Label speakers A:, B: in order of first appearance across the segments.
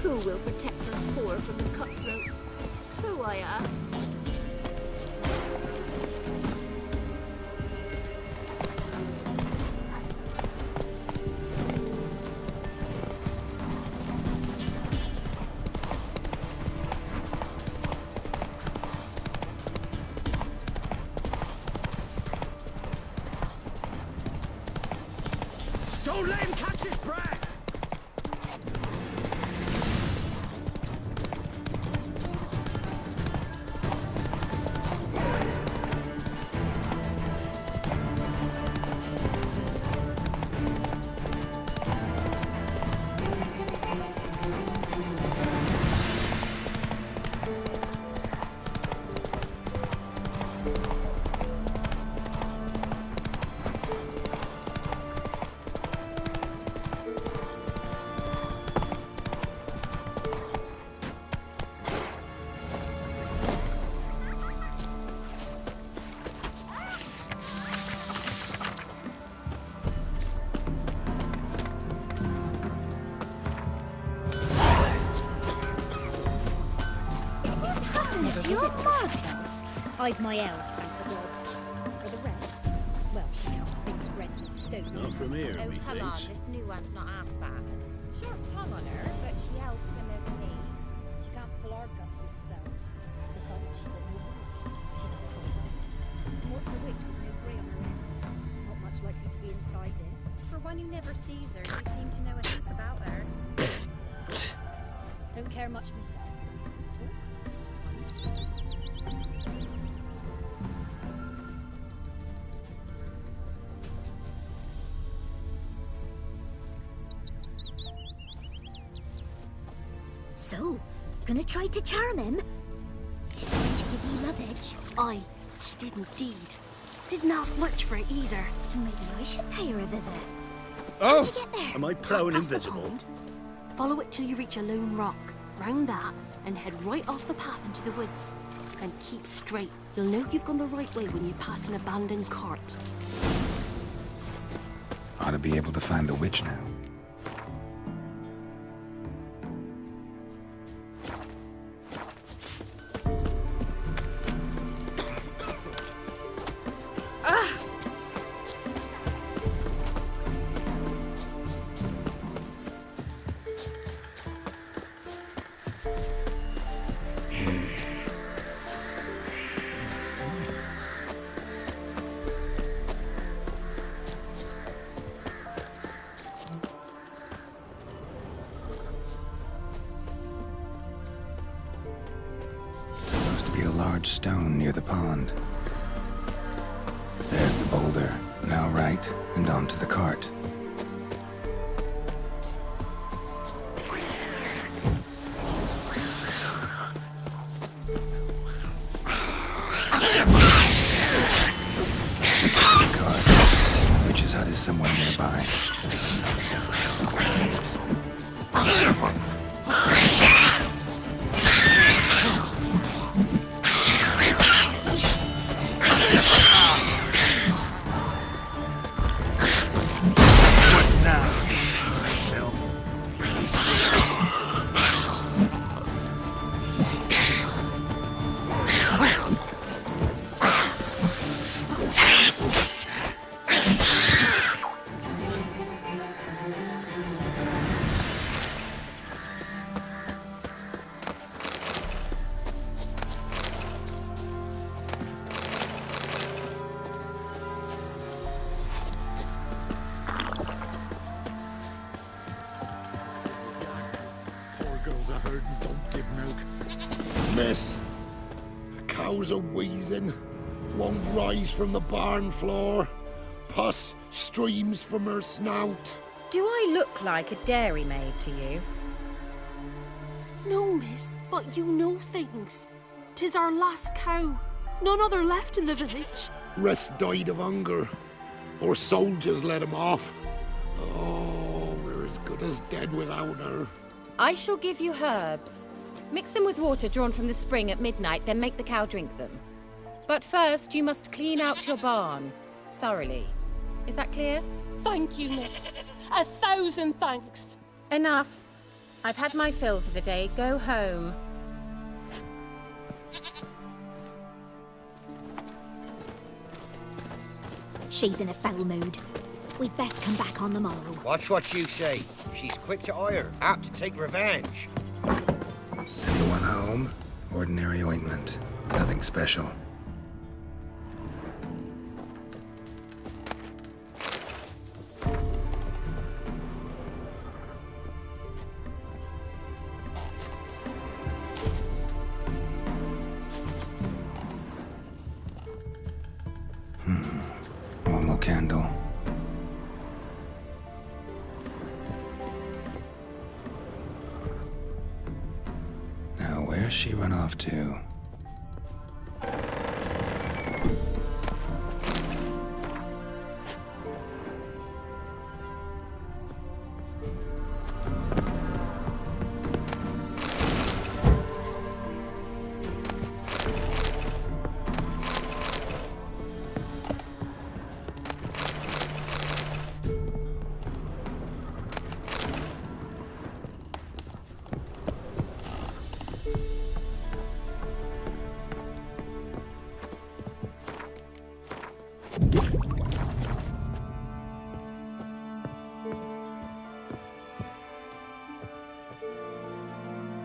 A: Who will protect us poor from the cutthroats? Who, I ask?
B: Don't let him catch his breath!
C: Your mug. I've my elf, thank the gods. For the rest, well, she can't be bred from stone.
B: Not from here,
D: Oh,
B: methinks.
D: come on, this new one's not half bad. Sharp tongue on her, but she helps when there's a need.
C: She can't fill our guts with spells. Besides, she got no words. She's not cross-eyed. And what's a witch with no grey on her head? Not much likely to be inside it.
D: For one who never sees her, you seem to know a heap about her.
C: Don't care much myself.
A: So, gonna try to charm him? Did the witch give you luggage?
E: Aye, she did indeed. Didn't ask much for it either.
A: Maybe I should pay her a visit.
B: Oh!
A: How'd you get there?
B: Am I plowing
E: Past the
B: invisible?
E: pond. Follow it till you reach a lone rock. Round that, and head right off the path into the woods. And keep straight. You'll know you've gone the right way when you pass an abandoned cart.
F: Ought to be able to find the witch now. Large stone near the pond. There's the boulder. Now right, and onto the cart. The witch's hut is somewhere nearby.
G: Girls I heard don't give milk. Miss, cows are wheezing, won't rise from the barn floor. Pus streams from her snout.
D: Do I look like a dairymaid to you?
E: No, miss, but you know things. 'Tis our last cow. None other left in the village.
G: Rest died of hunger, or soldiers let him off. Oh, we're as good as dead without her.
D: I shall give you herbs. Mix them with water drawn from the spring at midnight, then make the cow drink them. But first, you must clean out your barn thoroughly. Is that clear?
E: Thank you, miss. 1,000 thanks.
D: Enough. I've had my fill for the day. Go home.
A: She's in a foul mood. We'd best come back on the morrow.
H: Watch what you say. She's quick to ire, apt to take revenge.
F: Anyone home? Ordinary ointment. Nothing special. One more candle. Now, where's she run off to?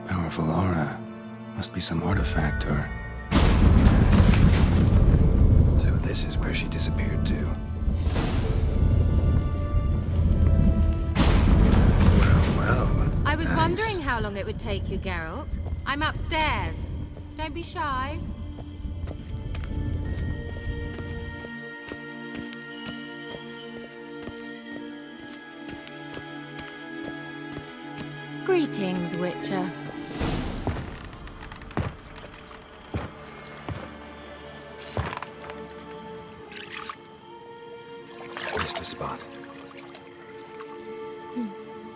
F: Powerful aura. Must be some artifact or... So this is where she disappeared to. Well,
D: I was
F: nice.
D: wondering how long it would take you, Geralt. I'm upstairs. Don't be shy. Greetings, Witcher.
F: Missed a spot.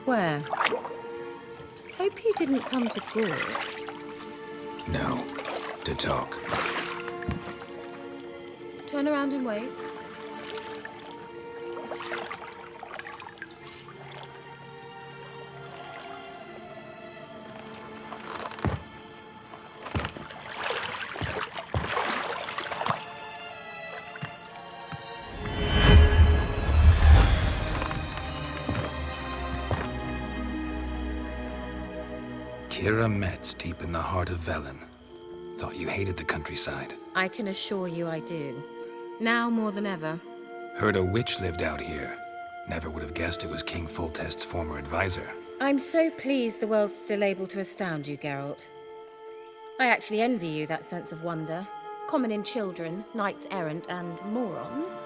D: Where? Hope you didn't come to Gaul.
F: No. To talk.
D: Turn around and wait.
F: Kira Metz, deep in the heart of Velen. Thought you hated the countryside.
D: I can assure you I do. Now more than ever.
F: Heard a witch lived out here. Never would have guessed it was King Foltest's former advisor.
D: I'm so pleased the world's still able to astound you, Geralt. I actually envy you that sense of wonder. Common in children, knights errant, and morons.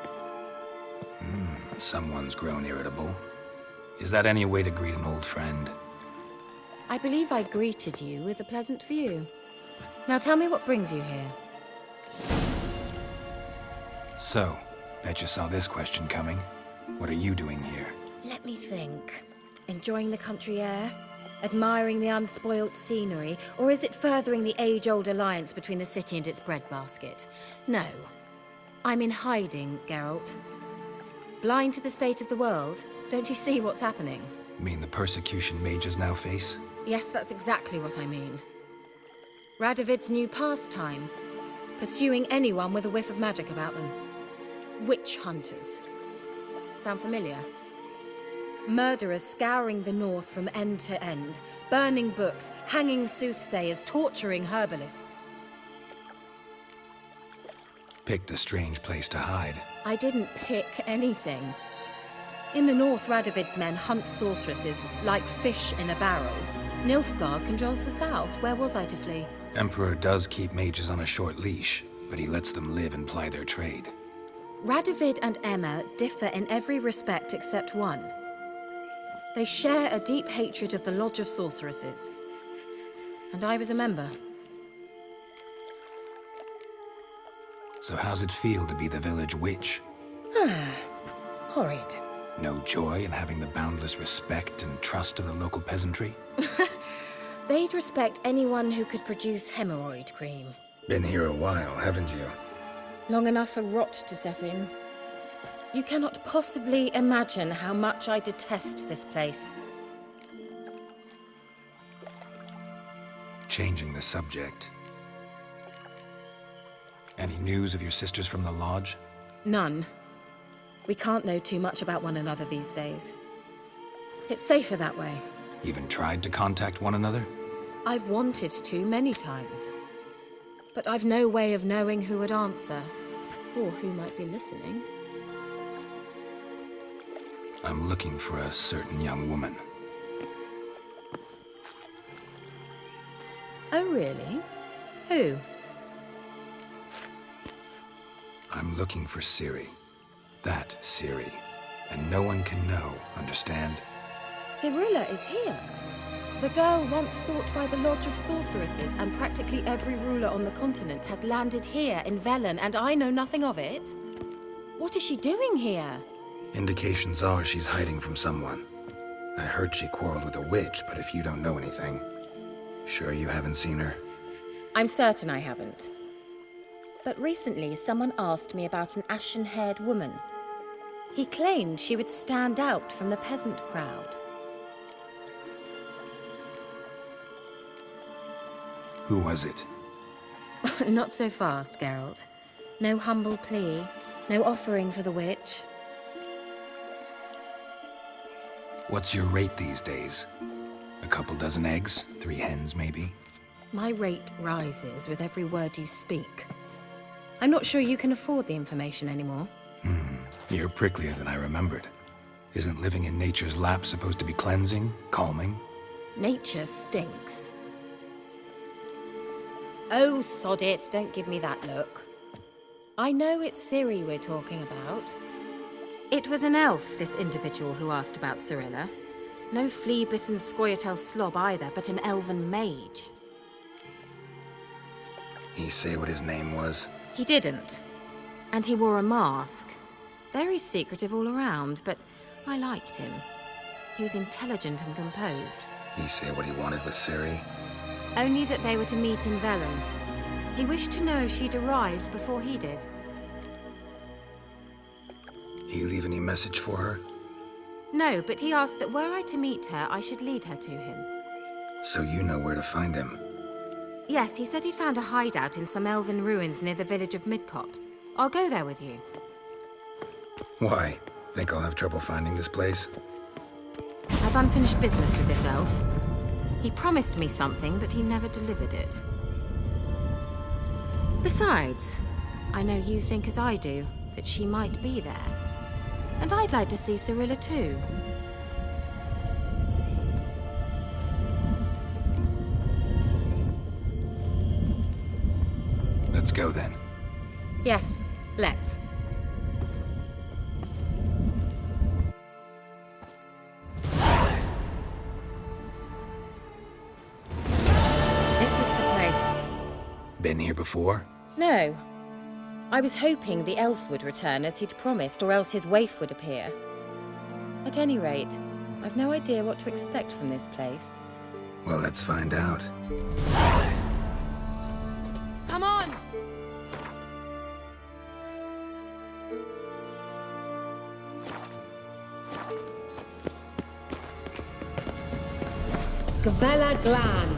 F: Someone's grown irritable. Is that any way to greet an old friend?
D: I believe I greeted you with a pleasant view. Now tell me what brings you here.
F: So, bet you saw this question coming. What are you doing here?
D: Let me think. Enjoying the country air? Admiring the unspoilt scenery? Or is it furthering the age-old alliance between the city and its breadbasket? No. I'm in hiding, Geralt. Blind to the state of the world? Don't you see what's happening?
F: Mean the persecution mages now face?
D: Yes, that's exactly what I mean. Radovid's new pastime. Pursuing anyone with a whiff of magic about them. Witch hunters. Sound familiar? Murderers scouring the north from end to end. Burning books, hanging soothsayers, torturing herbalists.
F: Picked a strange place to hide.
D: I didn't pick anything. In the north, Radovid's men hunt sorceresses like fish in a barrel. Nilfgaard controls the south. Where was I to flee?
F: Emperor does keep mages on a short leash, but he lets them live and ply their trade.
D: Radovid and Emma differ in every respect except one. They share a deep hatred of the Lodge of Sorceresses. And I was a member.
F: So how's it feel to be the village witch?
D: Horrid.
F: No joy in having the boundless respect and trust of the local peasantry?
D: They'd respect anyone who could produce hemorrhoid cream.
F: Been here a while, haven't you?
D: Long enough for rot to set in. You cannot possibly imagine how much I detest this place.
F: changing the subject. Any news of your sisters from the lodge?
D: None. We can't know too much about one another these days. It's safer that way.
F: Even tried to contact one another?
D: I've wanted to many times. But I've no way of knowing who would answer, or who might be listening.
F: I'm looking for a certain young woman.
D: Oh, really? Who?
F: I'm looking for Ciri. That Ciri. And no one can know, understand?
D: Cirilla is here. The girl once sought by the Lodge of Sorceresses, and practically every ruler on the continent has landed here in Velen, and I know nothing of it. What is she doing here?
F: Indications are she's hiding from someone. I heard she quarreled with a witch, but if you don't know anything, sure you haven't seen her?
D: I'm certain I haven't. But recently, someone asked me about an ashen-haired woman. He claimed she would stand out from the peasant crowd.
F: Who was it?
D: Not so fast, Geralt. No humble plea, no offering for the witch.
F: What's your rate these days? A couple dozen eggs? 3 hens, maybe?
D: My rate rises with every word you speak. I'm not sure you can afford the information anymore.
F: You're pricklier than I remembered. Isn't living in nature's lap supposed to be cleansing, calming?
D: Nature stinks. Oh, sod it, don't give me that look. I know it's Ciri we're talking about. It was an elf, this individual who asked about Cirilla. No flea-bitten Scoia'tael slob either, but an elven mage.
F: He say what his name was?
D: He didn't. And he wore a mask. Very secretive all around, but I liked him. He was intelligent and composed.
F: He say what he wanted with Ciri?
D: Only that they were to meet in Velen. He wished to know if she'd arrived before he did.
F: He leave any message for her?
D: No, but he asked that were I to meet her, I should lead her to him.
F: So you know where to find him?
D: Yes, he said he found a hideout in some elven ruins near the village of Midcopse. I'll go there with you.
F: Why? Think I'll have trouble finding this place?
D: I've unfinished business with this elf. He promised me something, but he never delivered it. Besides, I know you think as I do, that she might be there. And I'd like to see Cirilla too.
F: Let's go then.
D: Yes, let's. This is the place.
F: Been here before?
D: No. I was hoping the elf would return as he'd promised, or else his waif would appear. At any rate, I've no idea what to expect from this place.
F: Well, let's find out.
D: Come on! Gavella Glan.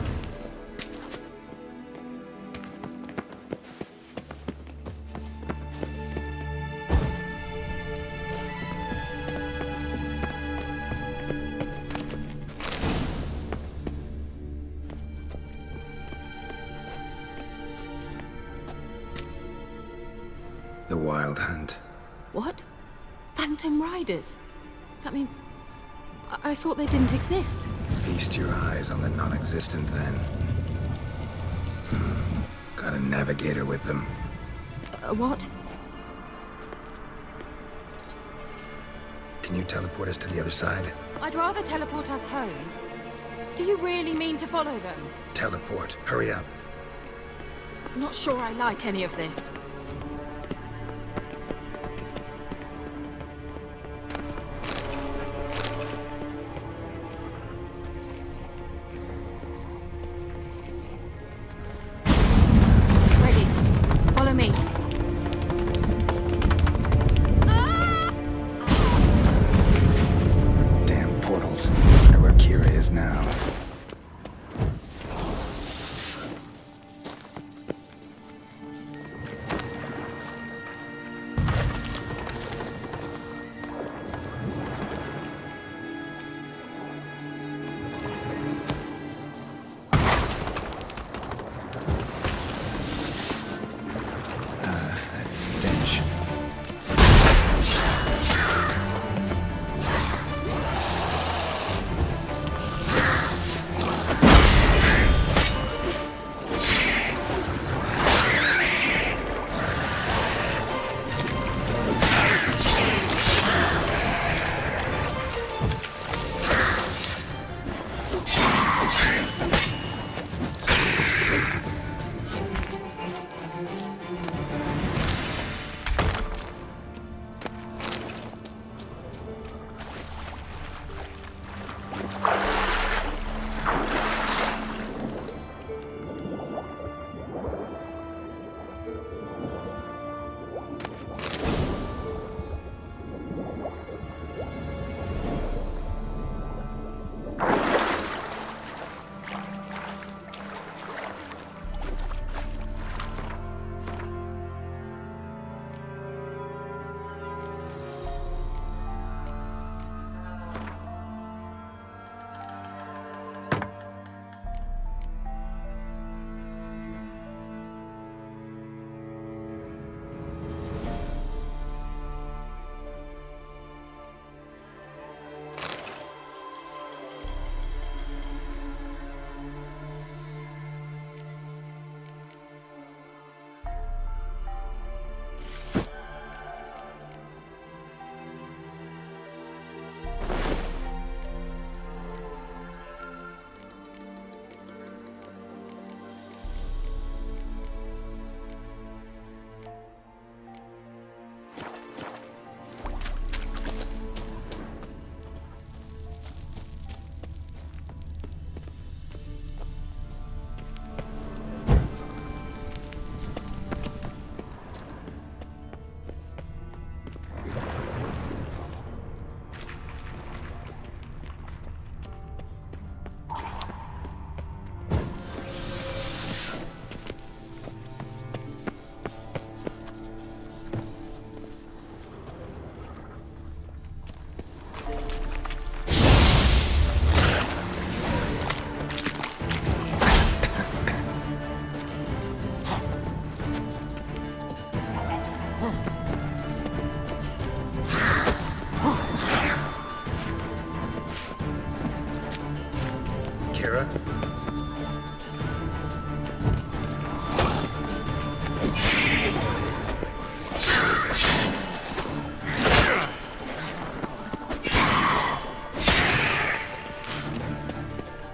F: The Wild Hunt.
D: What? Phantom Riders? That means... I thought they didn't exist.
F: Feast your eyes on the non-existent then. Got a navigator with them.
D: What?
F: Can you teleport us to the other side?
D: I'd rather teleport us home. Do you really mean to follow them?
F: Teleport. Hurry up.
D: Not sure I like any of this. Ready. Follow me.
F: Damn portals. Wonder where Kira is now.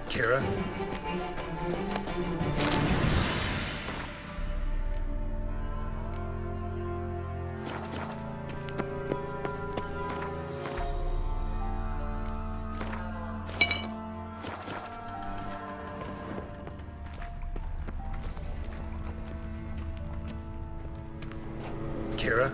F: Kira? Kira?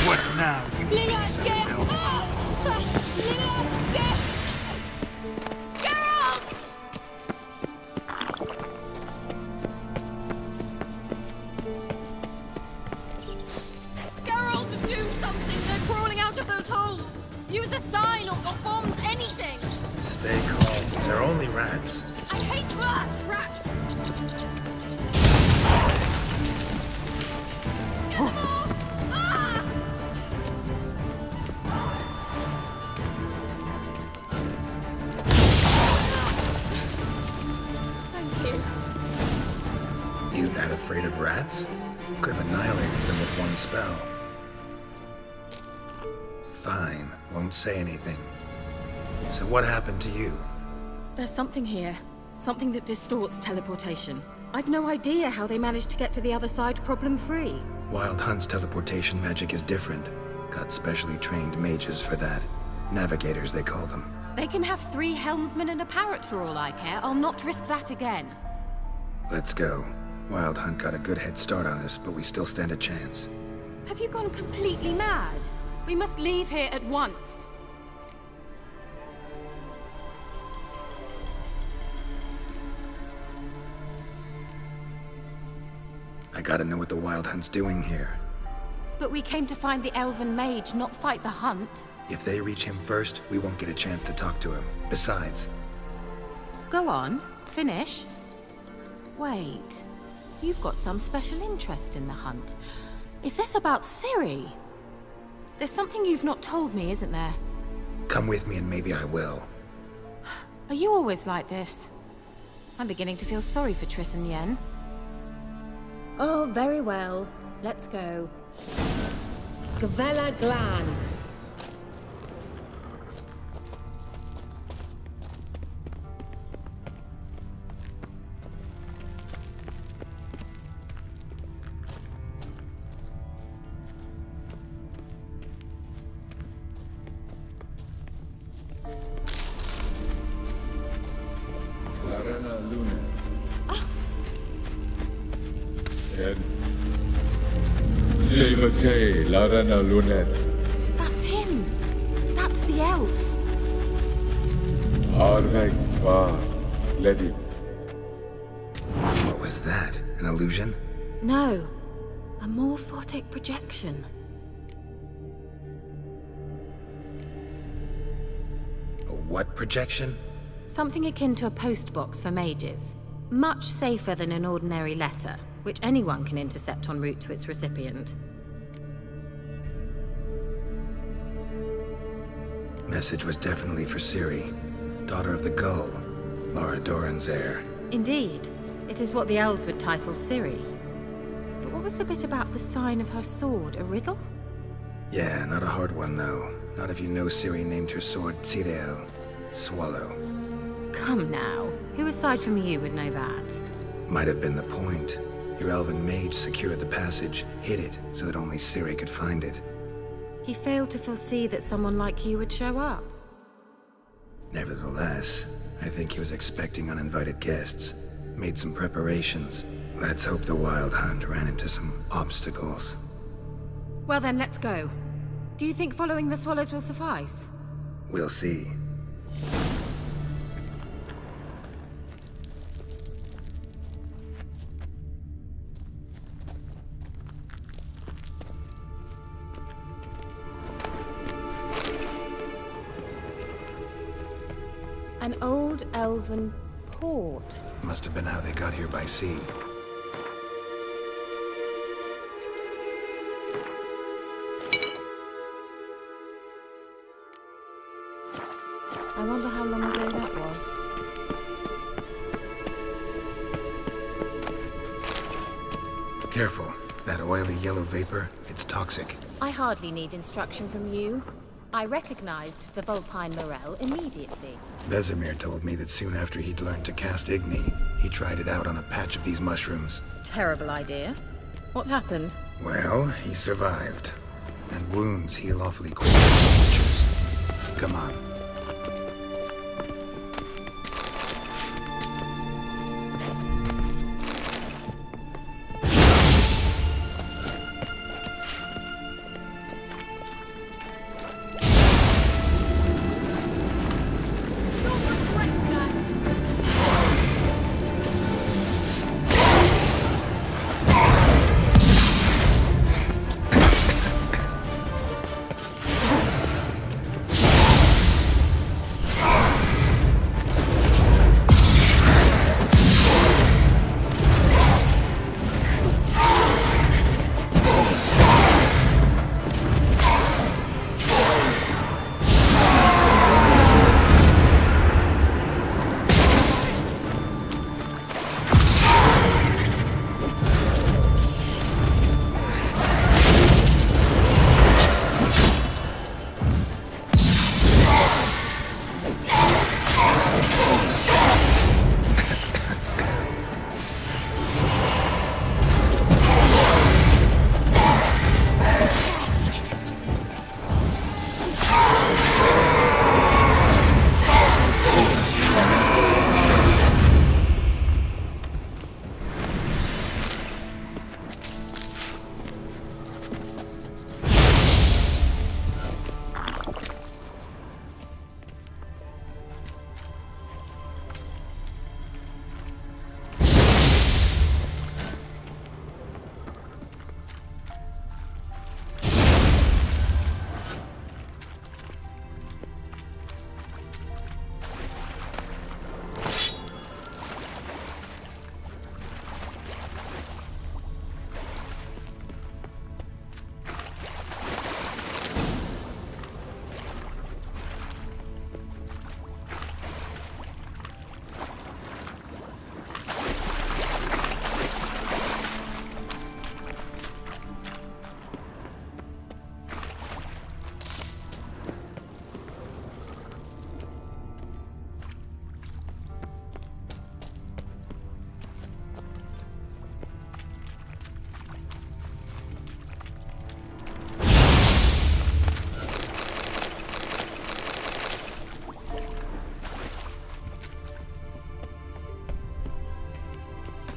B: What now, you
D: Geralt, do something! They're crawling out of those holes! Use a sign or bombs, anything!
F: Stay calm. They're only rats.
D: I hate rats! Rats! Get them off! Ah! Thank you.
F: You that afraid of rats? Could have annihilated them with one spell. Fine, won't say anything. So what happened to you?
D: There's something here. Something that distorts teleportation. I've no idea how they managed to get to the other side problem-free.
F: Wild Hunt's teleportation magic is different. Got specially trained mages for that. Navigators, they call them.
D: They can have 3 helmsmen and a parrot for all I care. I'll not risk that again.
F: Let's go. Wild Hunt got a good head start on us, but we still stand a chance.
D: Have you gone completely mad? We must leave here at once.
F: I gotta know what the Wild Hunt's doing here.
D: But we came to find the elven mage, not fight the hunt.
F: If they reach him first, we won't get a chance to talk to him. Besides,
D: Go on, finish. Wait, you've got some special interest in the hunt. Is this about Ciri? There's something you've not told me, isn't there?
F: come with me and maybe I will.
D: Are you always like this? I'm beginning to feel sorry for Triss and Yen. Oh, very well. Let's go. Gavella Glan.
I: Jevate Larana Lunet,
D: That's him. That's the elf.
I: Arvek Va Ledi.
F: What was that? An illusion?
D: No. A morphotic projection.
F: A what projection?
D: Something akin to a postbox for mages. Much safer than an ordinary letter, which anyone can intercept en route to its recipient.
F: Message was definitely for Ciri, daughter of the Gull, Laura Doran's heir.
D: Indeed. It is what the elves would title Ciri. But what was the bit about the sign of her sword? A riddle?
F: Yeah, not a hard one though. Not if you know Ciri named her sword Tsireel, Swallow.
D: Come now. Who aside from you would know that?
F: Might have been the point. Your elven mage secured the passage, hid it, so that only Ciri could find it.
D: He failed to foresee that someone like you would show up.
F: Nevertheless, I think he was expecting uninvited guests. Made some preparations. Let's hope the Wild Hunt ran into some obstacles.
D: Well then, let's go. Do you think following the swallows will suffice?
F: We'll see.
D: An old elven port.
F: Must have been how they got here by sea.
D: I wonder how long ago that was.
F: Careful. That oily yellow vapor, it's toxic.
D: I hardly need instruction from you. I recognized the Vulpine Morel immediately.
F: Vesemir told me that soon after he'd learned to cast Igni, he tried it out on a patch of these mushrooms.
D: Terrible idea. What happened?
F: Well, he survived. And wounds heal awfully quick in creatures. Come on.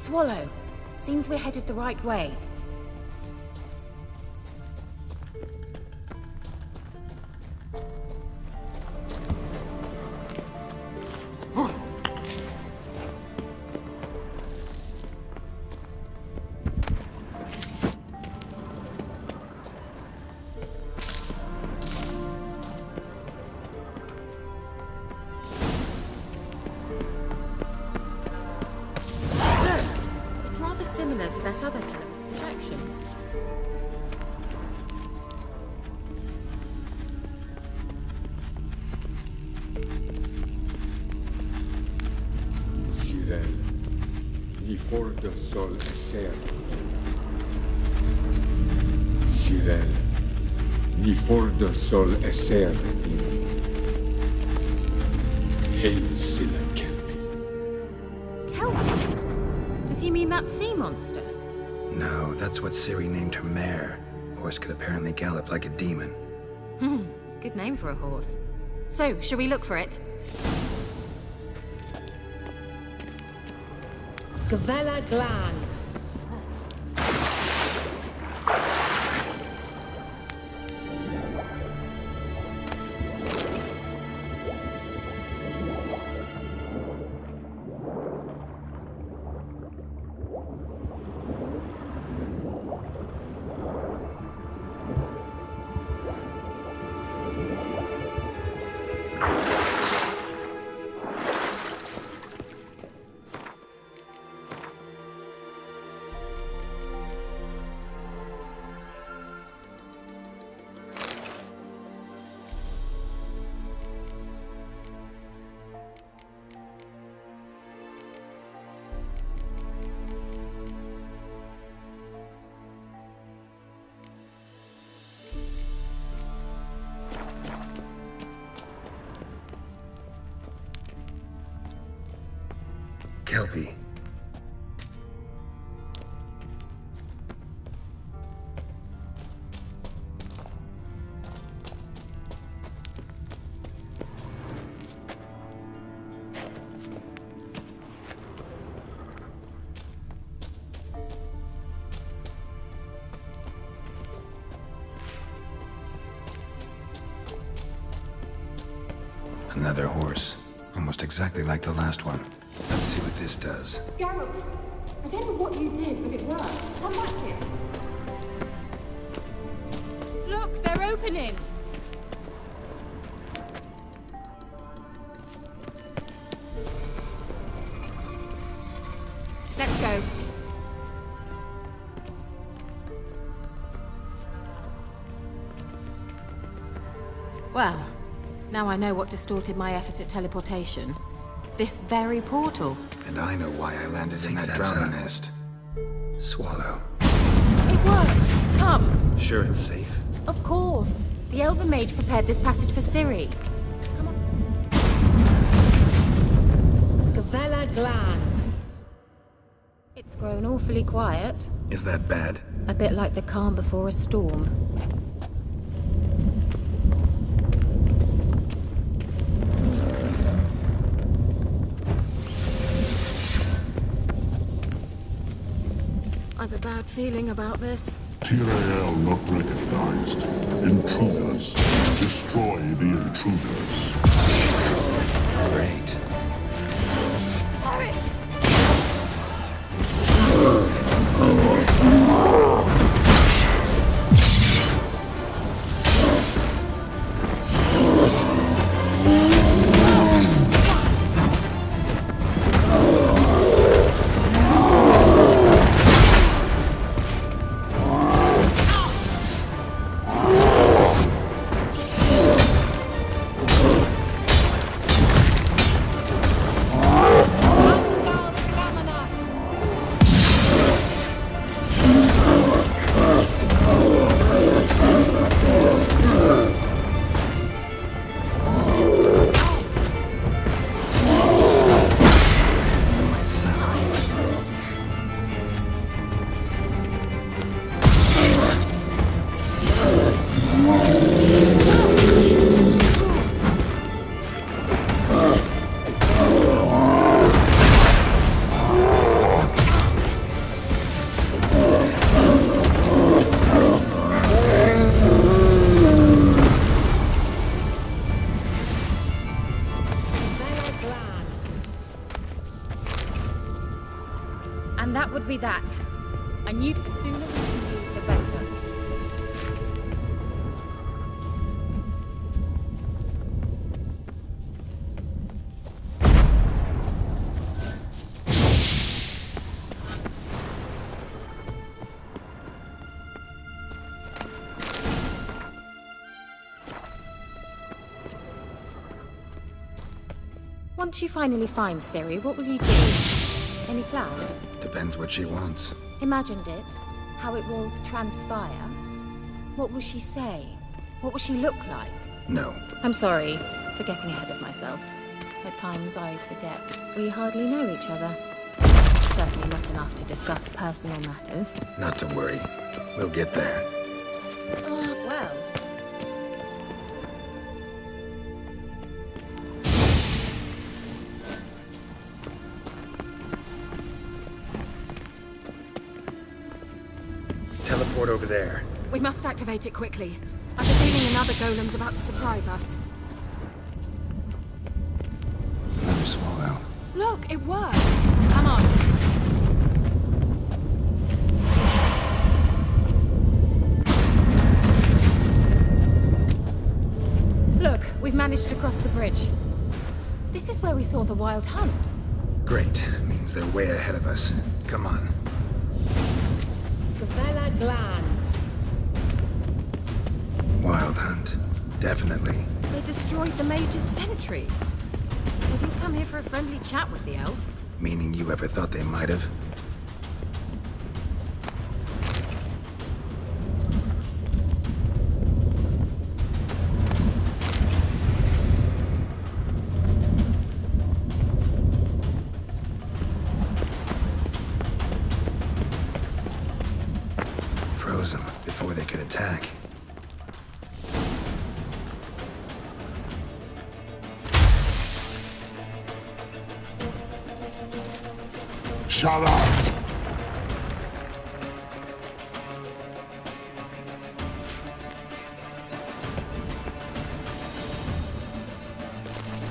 D: Swallow. Seems we're headed the right way. Similar to that other kind of projection.
I: Sirel, ni for de sol eser. Sirel, ni for de sol eser. Hail Silla Kelpie.
D: Kelpie? Does he mean that sea monster?
F: No, that's what Ciri named her mare. Horse could apparently gallop like a demon.
D: Good name for a horse. So, shall we look for it? Gavella Glan.
F: Kelpie. Another horse. Almost exactly like the last one. Let's see what this does.
J: Geralt, I don't know what you did, but it worked. Come back here.
D: Look, they're opening! Let's go. Well, now I know what distorted my effort at teleportation. This very portal.
F: And I know why I landed in that drowning nest. Swallow.
D: It worked! Come!
F: Sure it's safe?
D: Of course. The Elven Mage prepared this passage for Ciri. Come on. Gavella Glan. It's grown awfully quiet.
F: Is that bad?
D: A bit like the calm before a storm. I've a bad feeling about this.
G: Tyrael not recognized. Intruders. Destroy the intruders.
F: Great.
D: Paris! And that would be that. I knew the sooner we can leave, the better. Once you finally find Ciri, what will you do? Any plans?
F: Depends what she wants.
D: Imagined it? How it will transpire? What will she say? What will she look like?
F: No.
D: I'm sorry for getting ahead of myself. At times I forget we hardly know each other. Certainly not enough to discuss personal matters.
F: Not to worry. We'll get there.
D: Well.
F: Teleport over there.
D: We must activate it quickly. I've a feeling another golem's about to surprise us.
F: Another swallow.
D: Look, it worked! Come on. Look, we've managed to cross the bridge. This is where we saw the wild hunt.
F: Great. Means they're way ahead of us. Come on.
D: Gavella Glan.
F: Wild hunt. Definitely.
D: They destroyed the mage's sentries. They didn't come here for a friendly chat with the elf.
F: Meaning you ever thought they might have?
G: Shut up!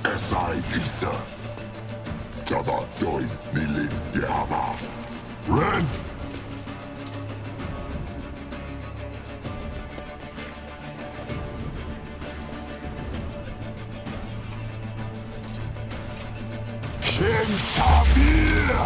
G: Esai Isa. Jada Doin Nilin Yama. Ren! Kentabir!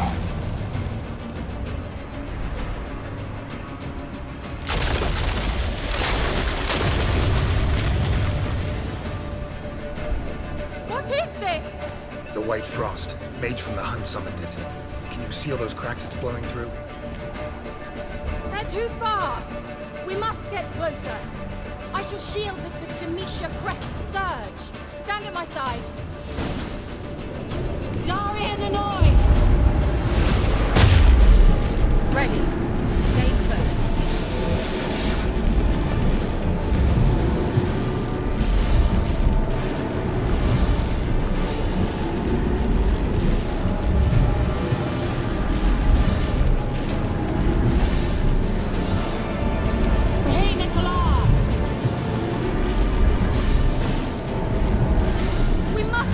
D: What is this?
F: The White Frost. Mage from the Hunt summoned it. Can you seal those cracks it's blowing through?
D: They're too far. We must get closer. I shall shield us with Demetia Crest's surge. Stand at my side. Darian Annoy! Ready. Stay close. Hey, Nicola! We must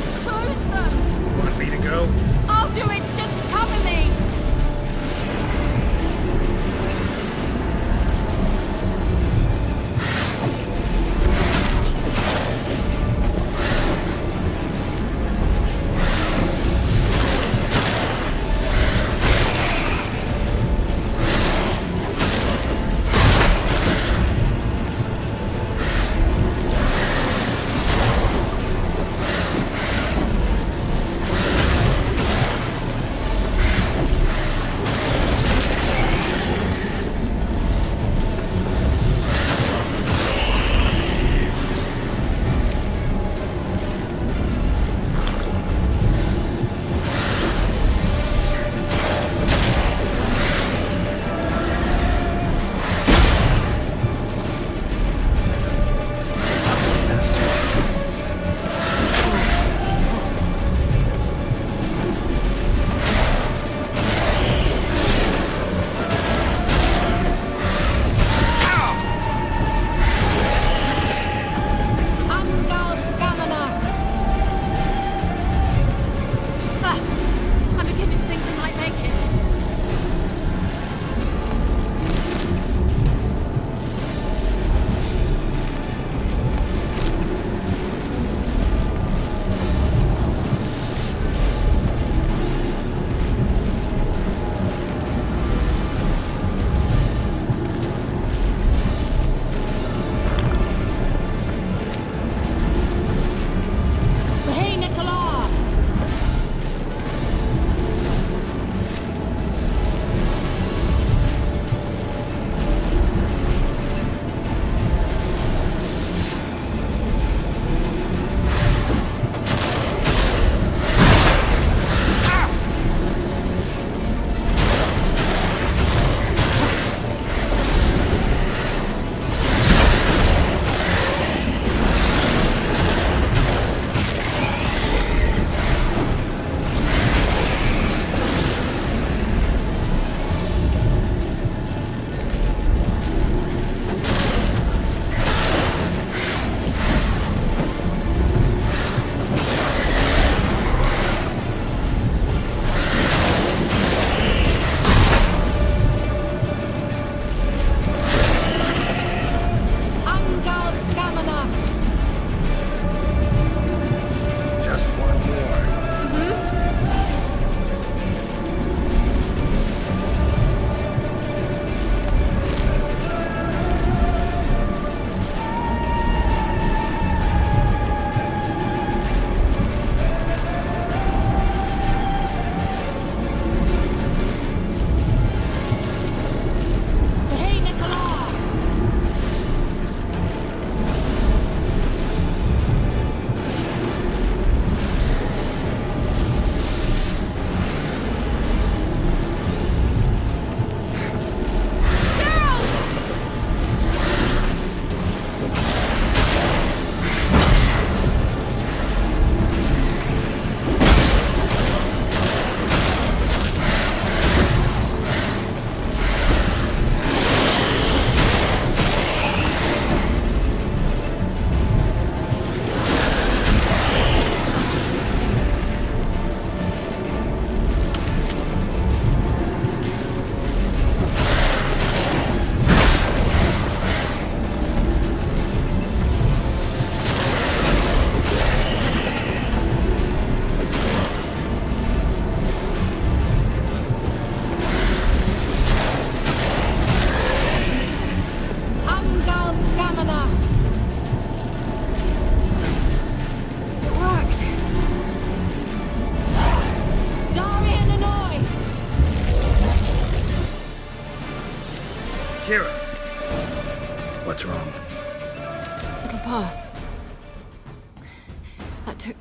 D: That took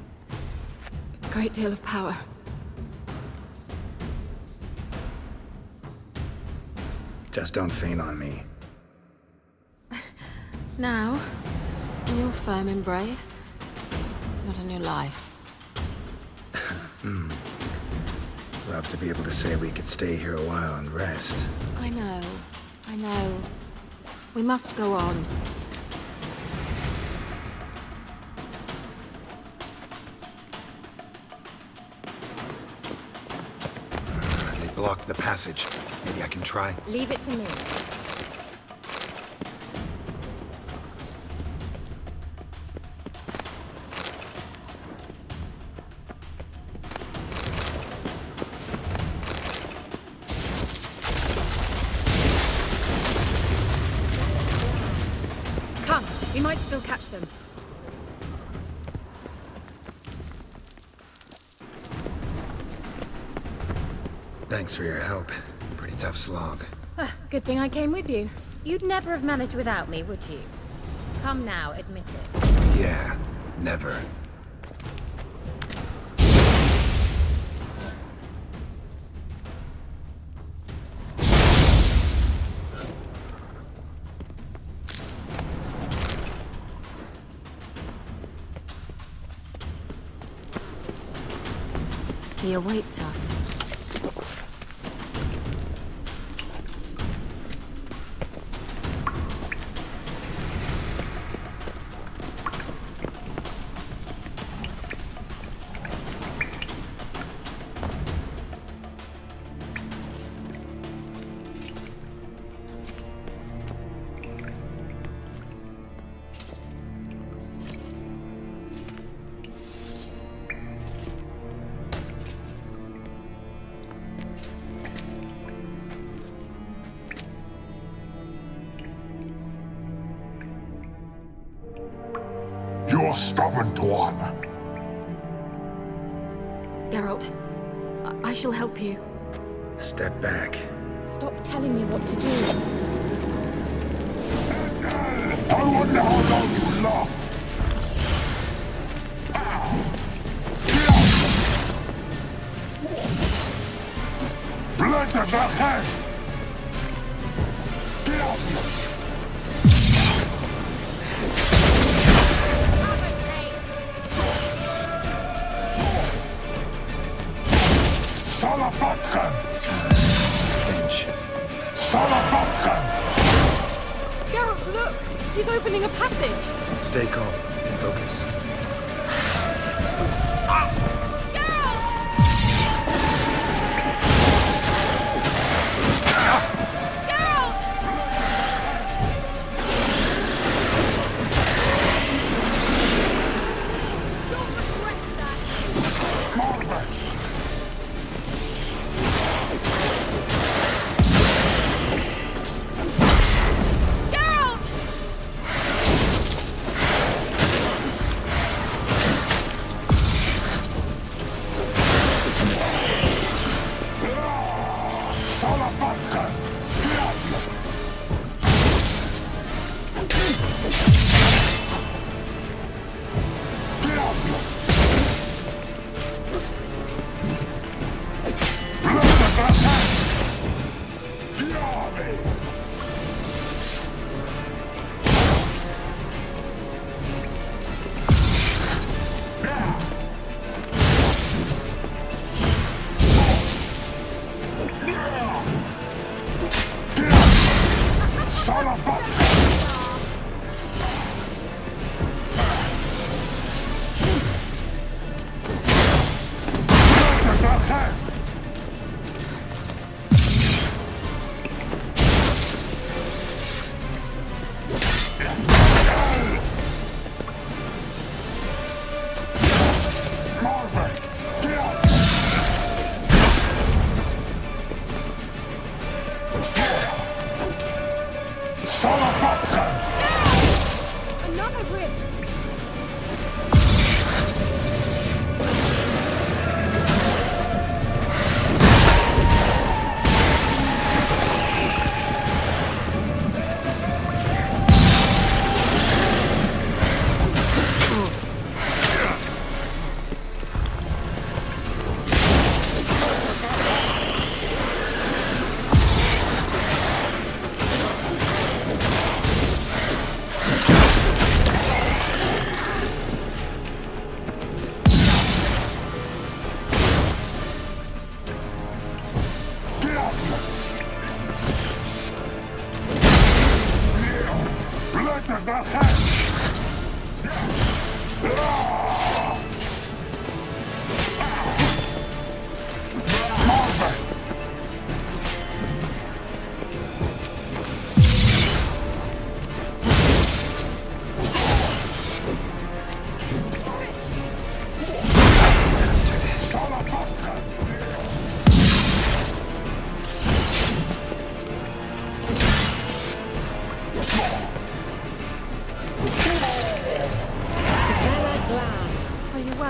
D: a great deal of power.
F: Just don't faint on me.
D: Now, in your firm embrace, not a new life.
F: Love to be able to say we could stay here a while and rest.
D: I know. We must go on.
F: They blocked the passage. Maybe I can try.
D: Leave it to me. Come, we might still catch them.
F: Thanks for your help. Pretty tough slog.
D: Good thing I came with you. You'd never have managed without me, would you? Come now, admit it.
F: Yeah, never.
D: He awaits us.
G: You're stubborn twat.
D: Geralt, I shall help you.
F: Step back.
D: Stop telling me what to do.
G: I wonder how long you last. Blood to the head! Get up! Salafatkan!
F: Stench.
G: Salafatkan!
D: Geralt, look! He's opening a passage!
F: Stay calm. Focus.
D: Geralt! Geralt! You'll regret that!
G: Margaret!
D: Geralt!
G: Salafatkan!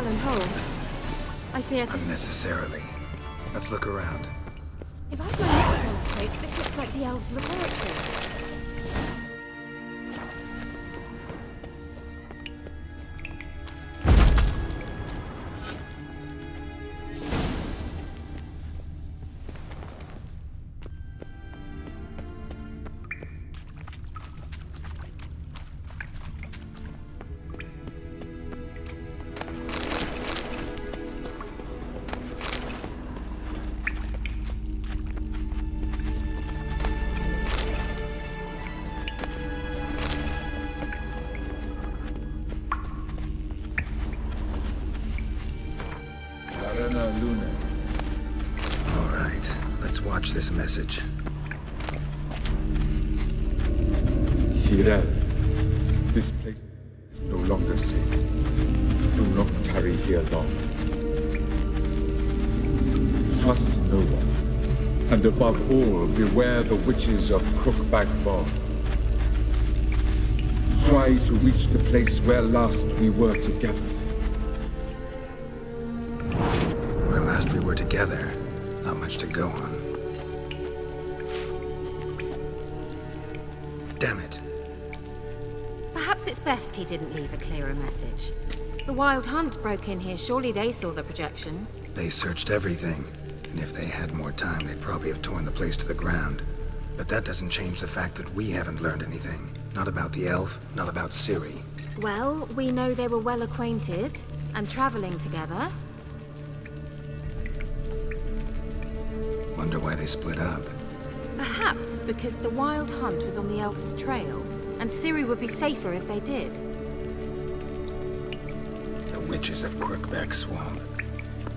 D: fallen hole. I feared...
F: Unnecessarily. Let's look around.
D: If I've my knickers on straight, this looks like the elves' laboratory.
I: Luna.
F: All right, let's watch this message.
I: Cyril, this place is no longer safe. Do not tarry here long. Trust no one, and above all, beware the witches of Crookback Bog. Try to reach the place where last we were together.
F: Where last we were together, not much to go on. Damn it.
D: Perhaps it's best he didn't leave a clearer message. The Wild Hunt broke in here. Surely they saw the projection.
F: They searched everything, and if they had more time, they'd probably have torn the place to the ground. But that doesn't change the fact that we haven't learned anything. Not about the elf, not about Ciri.
D: Well, we know they were well acquainted and traveling together.
F: Wonder why they split up.
D: Perhaps because the Wild Hunt was on the elf's trail, and Ciri would be safer if they did.
F: The witches of Crookback Swamp.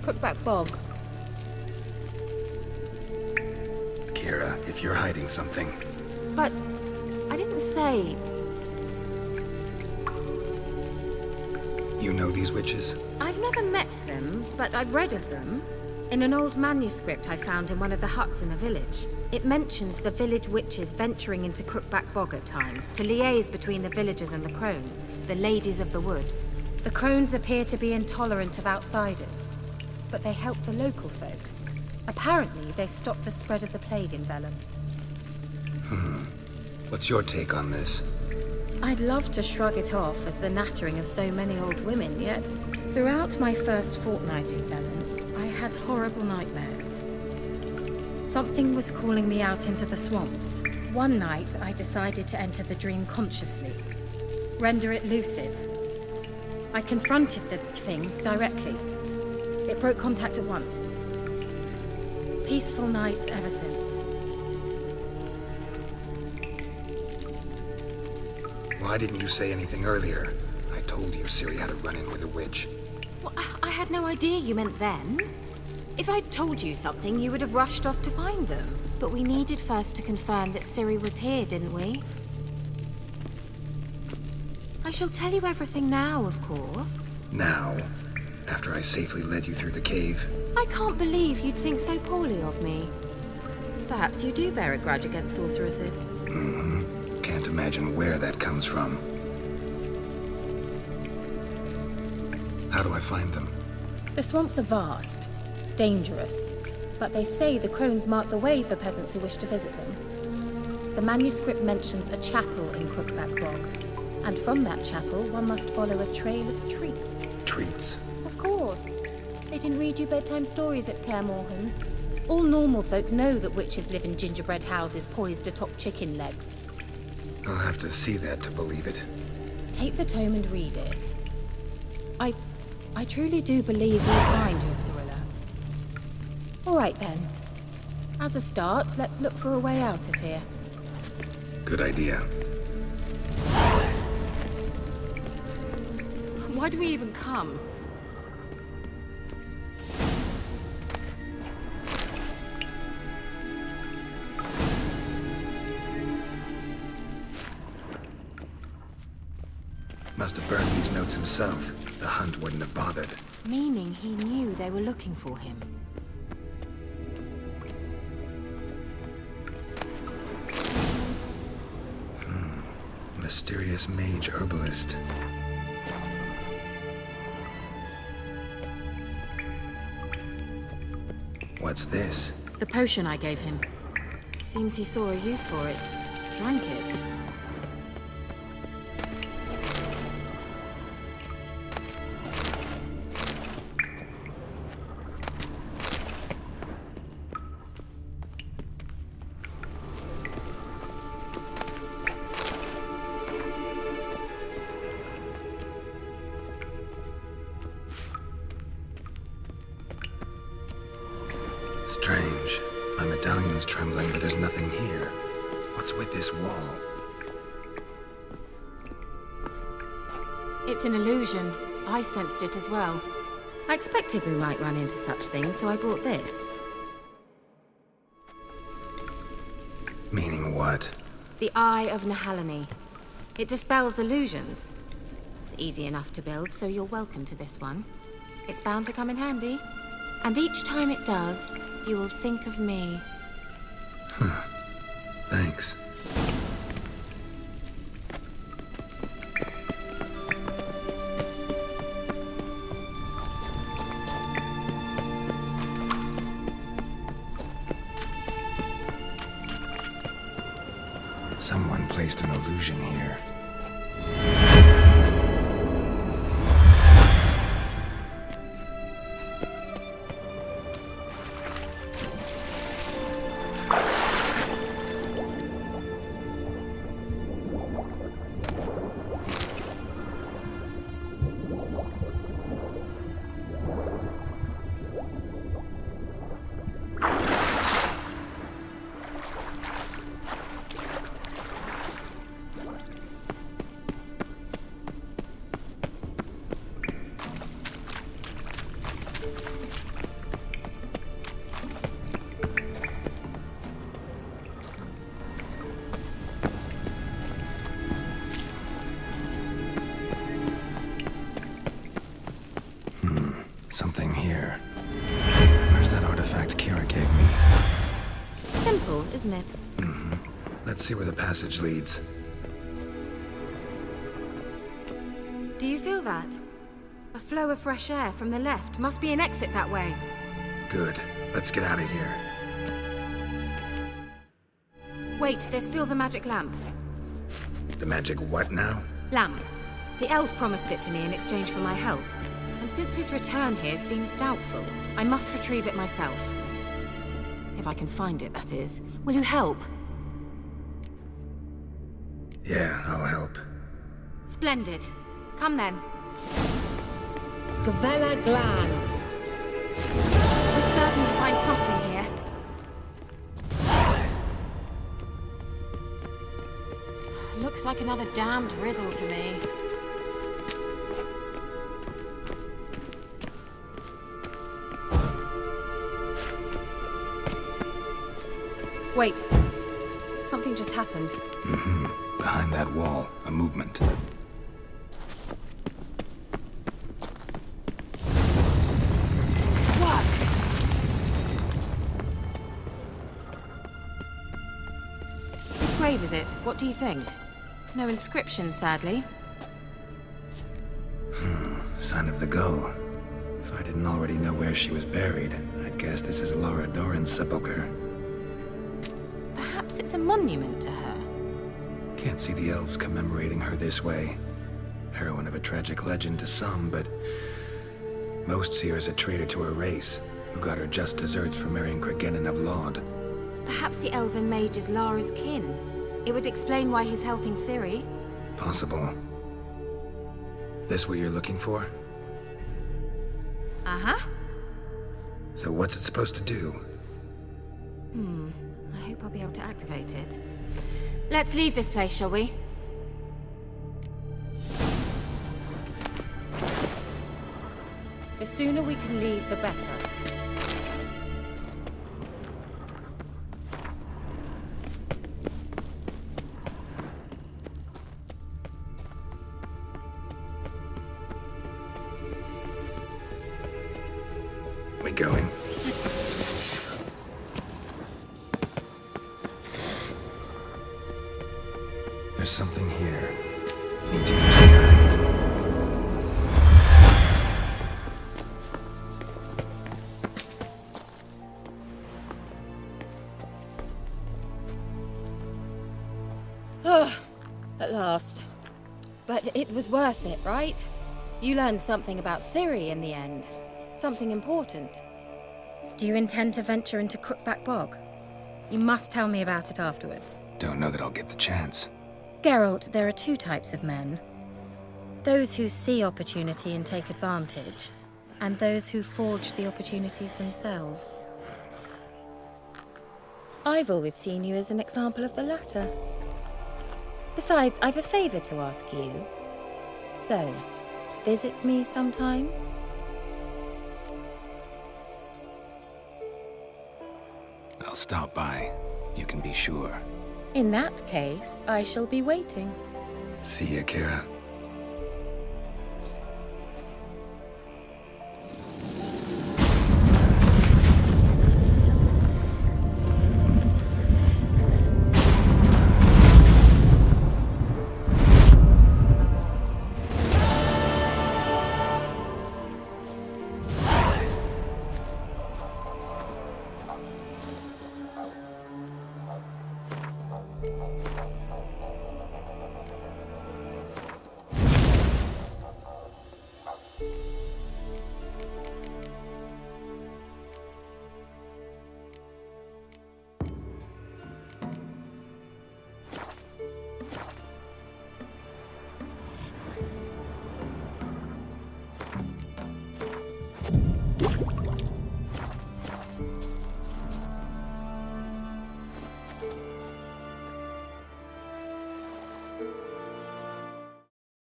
D: Crookback Bog.
F: Kira, if you're hiding something...
D: But I didn't say...
F: You know these witches?
D: I've never met them, but I've read of them. In an old manuscript I found in one of the huts in the village. It mentions the village witches venturing into Crookback Bog at times to liaise between the villagers and the crones, the ladies of the wood. The crones appear to be intolerant of outsiders, but they help the local folk. Apparently, they stopped the spread of the plague in Vellum.
F: What's your take on this?
D: I'd love to shrug it off as the nattering of so many old women, yet throughout my first fortnight in Vellum, I had horrible nightmares. Something was calling me out into the swamps. One night, I decided to enter the dream consciously, render it lucid. I confronted the thing directly. It broke contact at once. Peaceful nights ever since.
F: Why didn't you say anything earlier? I told you Ciri had a run-in with a witch.
D: Well, I had no idea you meant then. If I'd told you something, you would have rushed off to find them. But we needed first to confirm that Ciri was here, didn't we? I shall tell you everything now, of course.
F: Now? After I safely led you through the cave?
D: I can't believe you'd think so poorly of me. Perhaps you do bear a grudge against sorceresses.
F: Can't imagine where that comes from. How do I find them?
D: The swamps are vast, dangerous, but they say the crones mark the way for peasants who wish to visit them. The manuscript mentions a chapel in Crookback Bog, and from that chapel one must follow a trail of treats.
F: Treats?
D: Of course. They didn't read you bedtime stories at Kaer Morhen. All normal folk know that witches live in gingerbread houses poised atop chicken legs.
F: I'll have to see that to believe it.
D: Take the tome and read it. I truly do believe you'll find your Cirilla. All right then. As a start, let's look for a way out of here.
F: Good idea.
D: Why do we even come?
F: Must have burned these notes himself. The hunt wouldn't have bothered.
D: Meaning he knew they were looking for him.
F: Mysterious mage herbalist. What's this?
D: The potion I gave him. Seems he saw a use for it. Drank it.
F: Strange. My medallion's trembling, but there's nothing here. What's with this wall?
D: It's an illusion. I sensed it as well. I expected we might run into such things, so I brought this.
F: Meaning what?
D: The Eye of Nahalani. It dispels illusions. It's easy enough to build, so you're welcome to this one. It's bound to come in handy. And each time it does, you will think of me.
F: Thanks. Someone placed an illusion here. Something here. Where's that artifact Kira gave me?
D: Simple, isn't it?
F: Let's see where the passage leads.
D: Do you feel that? A flow of fresh air from the left. Must be an exit that way.
F: Good. Let's get out of here.
D: Wait, there's still the magic lamp.
F: The magic what now?
D: Lamp. The elf promised it to me in exchange for my help. And since his return here seems doubtful, I must retrieve it myself. If I can find it, that is. Will you help?
F: Yeah, I'll help.
D: Splendid. Come then.
K: Gavella Glan.
D: We're certain to find something here. Looks like another damned riddle to me. Wait. Something just happened.
F: Behind that wall, a movement.
D: What? Whose grave is it? What do you think? No inscription, sadly.
F: Sign of the gull. If I didn't already know where she was buried, I'd guess this is Laura Doran's sepulcher.
D: Perhaps it's a monument to her.
F: Can't see the elves commemorating her this way. Heroine of a tragic legend to some, but most see her as a traitor to her race, who got her just deserts for marrying Cregennan of Laud.
D: Perhaps the elven mage is Lara's kin. It would explain why he's helping Ciri.
F: Possible. This what you're looking for?
D: Uh-huh.
F: So what's it supposed to do?
D: I hope I'll be able to activate it. Let's leave this place, shall we? The sooner we can leave, the better.
F: We going? There's something here. Need to use the eye.
D: at last. But it was worth it, right? You learned something about Ciri in the end. Something important. Do you intend to venture into Crookback Bog? You must tell me about it afterwards.
F: Don't know that I'll get the chance.
D: Geralt, there are two types of men. Those who see opportunity and take advantage, and those who forge the opportunities themselves. I've always seen you as an example of the latter. Besides, I've a favor to ask you. So, visit me sometime?
F: I'll stop by. You can be sure.
D: In that case, I shall be waiting.
F: See ya, Kira.